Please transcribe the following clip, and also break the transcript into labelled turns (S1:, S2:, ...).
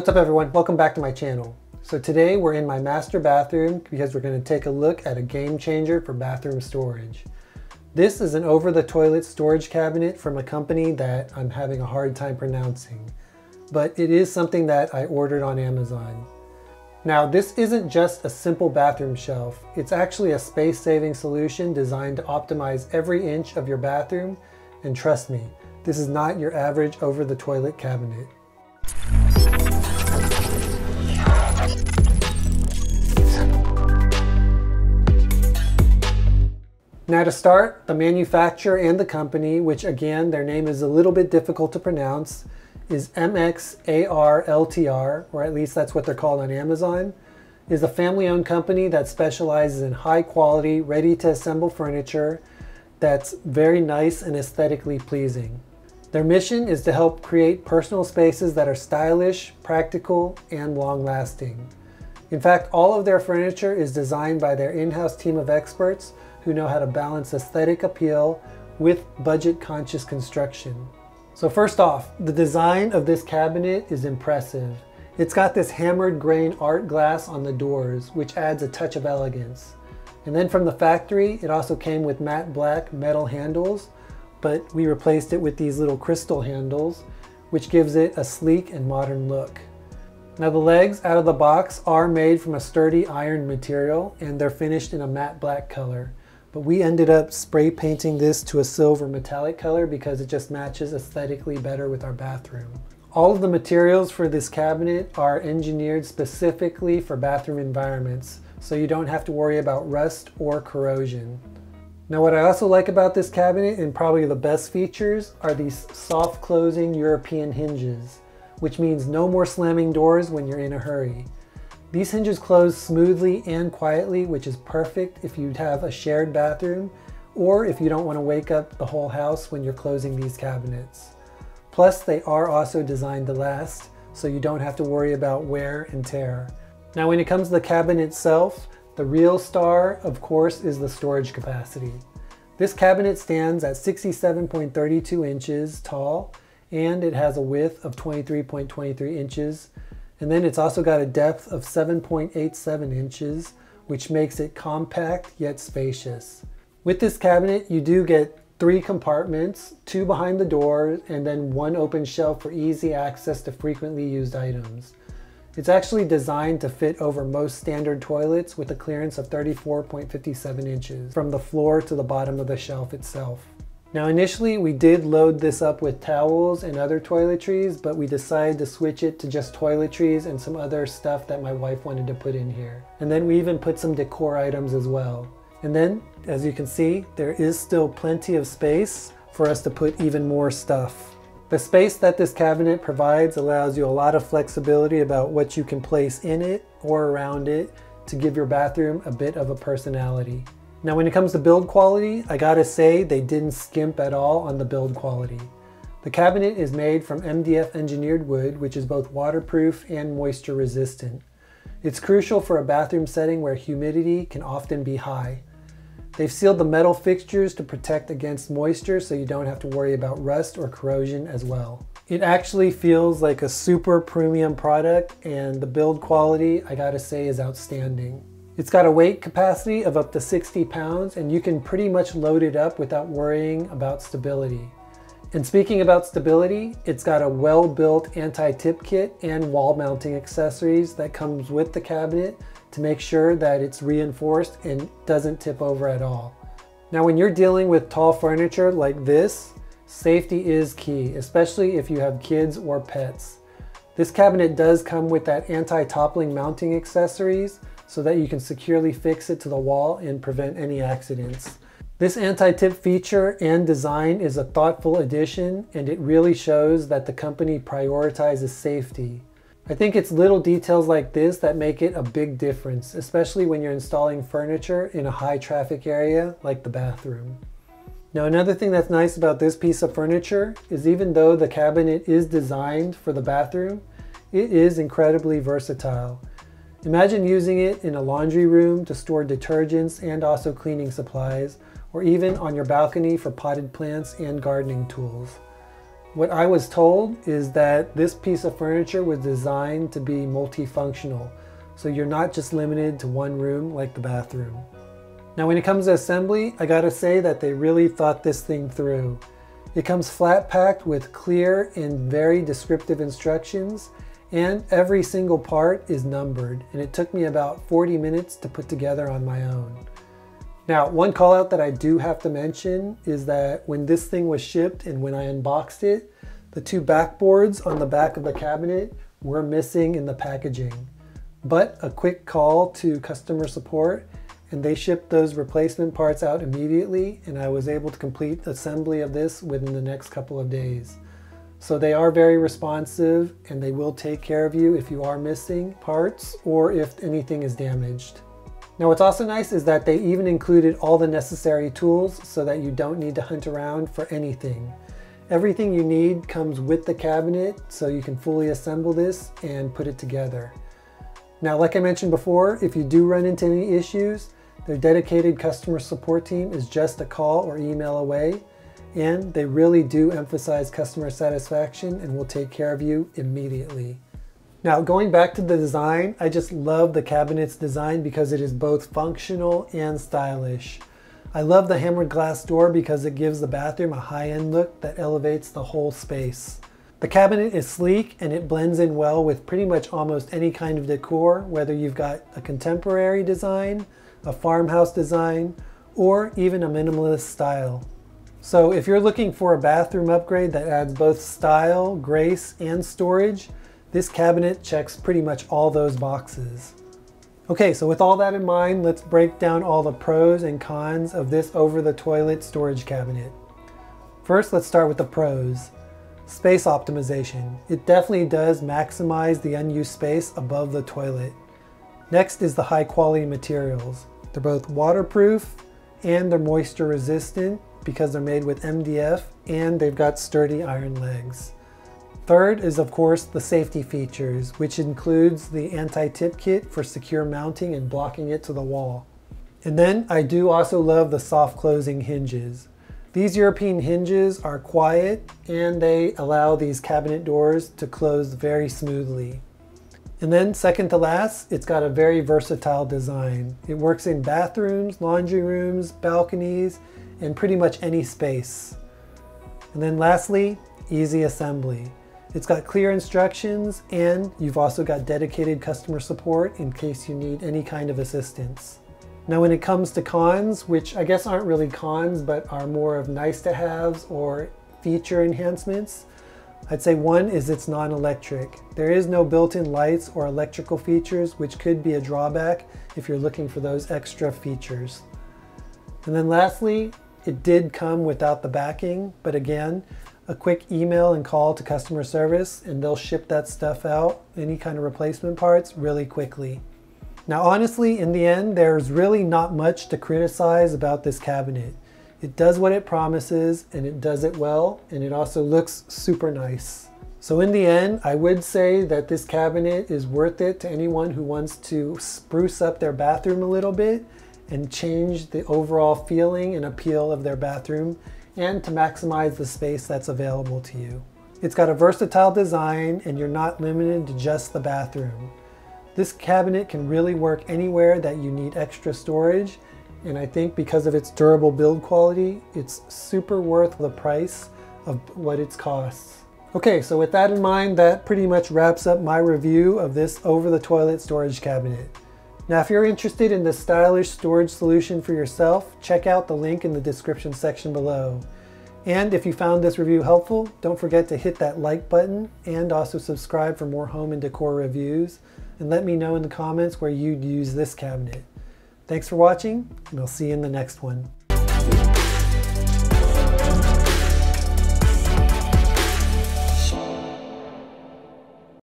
S1: What's up everyone, welcome back to my channel. So today we're in my master bathroom because we're going to take a look at a game changer for bathroom storage. This is an over-the-toilet storage cabinet from a company that I'm having a hard time pronouncing, but it is something that I ordered on Amazon. Now this isn't just a simple bathroom shelf, it's actually a space-saving solution designed to optimize every inch of your bathroom, and trust me, this is not your average over-the-toilet cabinet. Now to start, the manufacturer and the company, which again, their name is a little bit difficult to pronounce, is MXARLTR, or at least that's what they're called on Amazon, is a family-owned company that specializes in high-quality, ready-to-assemble furniture that's very nice and aesthetically pleasing. Their mission is to help create personal spaces that are stylish, practical, and long-lasting. In fact, all of their furniture is designed by their in-house team of experts who know how to balance aesthetic appeal with budget-conscious construction. So first off, the design of this cabinet is impressive. It's got this hammered grain art glass on the doors, which adds a touch of elegance. And then from the factory, it also came with matte black metal handles, but we replaced it with these little crystal handles, which gives it a sleek and modern look. Now the legs out of the box are made from a sturdy iron material, and they're finished in a matte black color. But we ended up spray painting this to a silver metallic color because it just matches aesthetically better with our bathroom. All of the materials for this cabinet are engineered specifically for bathroom environments, so you don't have to worry about rust or corrosion. Now what I also like about this cabinet, and probably the best features, are these soft closing European hinges, which means no more slamming doors when you're in a hurry. These hinges close smoothly and quietly, which is perfect if you have a shared bathroom or if you don't want to wake up the whole house when you're closing these cabinets. Plus, they are also designed to last, so you don't have to worry about wear and tear. Now, when it comes to the cabinet itself, the real star, of course, is the storage capacity. This cabinet stands at 67.32 inches tall, and it has a width of 23.23 inches. And then it's also got a depth of 7.87 inches, which makes it compact yet spacious. With this cabinet, you do get 3 compartments, 2 behind the door, and then 1 open shelf for easy access to frequently used items. It's actually designed to fit over most standard toilets with a clearance of 34.57 inches from the floor to the bottom of the shelf itself. Now initially we did load this up with towels and other toiletries, but we decided to switch it to just toiletries and some other stuff that my wife wanted to put in here. And then we even put some decor items as well. And then, as you can see, there is still plenty of space for us to put even more stuff. The space that this cabinet provides allows you a lot of flexibility about what you can place in it or around it to give your bathroom a bit of a personality. Now when it comes to build quality, I gotta say they didn't skimp at all on the build quality. The cabinet is made from MDF engineered wood, which is both waterproof and moisture resistant. It's crucial for a bathroom setting where humidity can often be high. They've sealed the metal fixtures to protect against moisture so you don't have to worry about rust or corrosion as well. It actually feels like a super premium product, and the build quality, I gotta say, is outstanding. It's got a weight capacity of up to 60 pounds, and you can pretty much load it up without worrying about stability. And speaking about stability, it's got a well-built anti-tip kit and wall mounting accessories that comes with the cabinet to make sure that it's reinforced and doesn't tip over at all. Now when you're dealing with tall furniture like this, safety is key, especially if you have kids or pets. This cabinet does come with that anti-toppling mounting accessories, so that you can securely fix it to the wall and prevent any accidents. This anti-tip feature and design is a thoughtful addition, and it really shows that the company prioritizes safety. I think it's little details like this that make it a big difference, especially when you're installing furniture in a high traffic area like the bathroom. Now another thing that's nice about this piece of furniture is even though the cabinet is designed for the bathroom, it is incredibly versatile. Imagine using it in a laundry room to store detergents and also cleaning supplies, or even on your balcony for potted plants and gardening tools. What I was told is that this piece of furniture was designed to be multifunctional, so you're not just limited to one room like the bathroom. Now when it comes to assembly, I gotta say that they really thought this thing through. It comes flat packed with clear and very descriptive instructions, and every single part is numbered, and it took me about 40 minutes to put together on my own. Now, one call out that I do have to mention is that when this thing was shipped and when I unboxed it, the two backboards on the back of the cabinet were missing in the packaging. But a quick call to customer support and they shipped those replacement parts out immediately, and I was able to complete assembly of this within the next couple of days. So they are very responsive and they will take care of you if you are missing parts or if anything is damaged. Now what's also nice is that they even included all the necessary tools so that you don't need to hunt around for anything. Everything you need comes with the cabinet, so you can fully assemble this and put it together. Now, like I mentioned before, if you do run into any issues, their dedicated customer support team is just a call or email away, and they really do emphasize customer satisfaction and will take care of you immediately. Now, going back to the design, I just love the cabinet's design because it is both functional and stylish. I love the hammered glass door because it gives the bathroom a high-end look that elevates the whole space. The cabinet is sleek and it blends in well with pretty much almost any kind of decor, whether you've got a contemporary design, a farmhouse design, or even a minimalist style. So if you're looking for a bathroom upgrade that adds both style, grace, and storage, this cabinet checks pretty much all those boxes. Okay, so with all that in mind, let's break down all the pros and cons of this over-the-toilet storage cabinet. First, let's start with the pros. Space optimization. It definitely does maximize the unused space above the toilet. Next is the high quality materials. They're both waterproof and they're moisture resistant because they're made with MDF and they've got sturdy iron legs. Third is of course the safety features, which includes the anti-tip kit for secure mounting and blocking it to the wall. And then I do also love the soft closing hinges. These European hinges are quiet and they allow these cabinet doors to close very smoothly. And then second to last, it's got a very versatile design. It works in bathrooms, laundry rooms, balconies, and pretty much any space. And then lastly, easy assembly. It's got clear instructions and you've also got dedicated customer support in case you need any kind of assistance. Now when it comes to cons, which I guess aren't really cons but are more of nice to haves or feature enhancements, I'd say one is it's non-electric. There is no built-in lights or electrical features, which could be a drawback if you're looking for those extra features. And then lastly, it did come without the backing, but again, a quick email and call to customer service and they'll ship that stuff out, any kind of replacement parts, really quickly. Now honestly, in the end, there's really not much to criticize about this cabinet. It does what it promises and it does it well, and it also looks super nice. So in the end, I would say that this cabinet is worth it to anyone who wants to spruce up their bathroom a little bit and change the overall feeling and appeal of their bathroom and to maximize the space that's available to you. It's got a versatile design and you're not limited to just the bathroom. This cabinet can really work anywhere that you need extra storage, and I think because of its durable build quality, it's super worth the price of what it costs. Okay, so with that in mind, that pretty much wraps up my review of this over-the-toilet storage cabinet. Now, if you're interested in this stylish storage solution for yourself, check out the link in the description section below. And if you found this review helpful, don't forget to hit that like button and also subscribe for more home and decor reviews. And let me know in the comments where you'd use this cabinet. Thanks for watching, and I'll see you in the next one.